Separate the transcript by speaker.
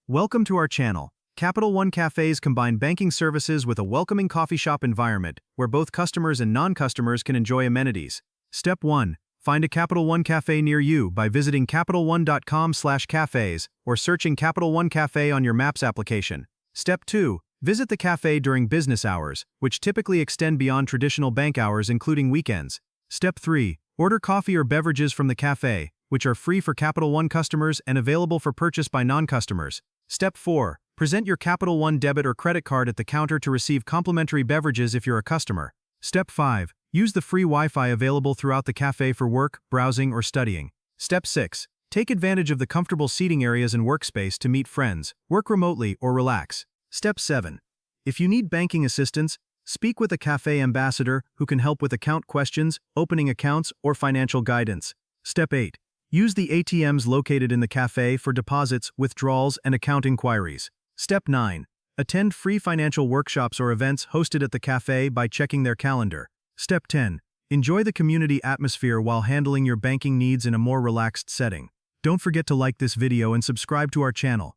Speaker 1: Welcome to our channel. Capital One Cafes combine banking services with a welcoming coffee shop environment where both customers and non-customers can enjoy amenities. Step 1. Find a Capital One Cafe near you by visiting CapitalOne.com/cafes or searching Capital One Cafe on your Maps application. Step 2. Visit the cafe during business hours, which typically extend beyond traditional bank hours including weekends. Step 3. Order coffee or beverages from the cafe, which are free for Capital One customers and available for purchase by non-customers. Step 4. Present your Capital One debit or credit card at the counter to receive complimentary beverages if you're a customer. Step 5. Use the free Wi-Fi available throughout the cafe for work, browsing, or studying. Step 6. Take advantage of the comfortable seating areas and workspace to meet friends, work remotely, or relax. Step 7. If you need banking assistance, speak with a cafe ambassador who can help with account questions, opening accounts, or financial guidance. Step 8. Use the ATMs located in the cafe for deposits, withdrawals, and account inquiries. Step 9. Attend free financial workshops or events hosted at the cafe by checking their calendar. Step 10. Enjoy the community atmosphere while handling your banking needs in a more relaxed setting. Don't forget to like this video and subscribe to our channel.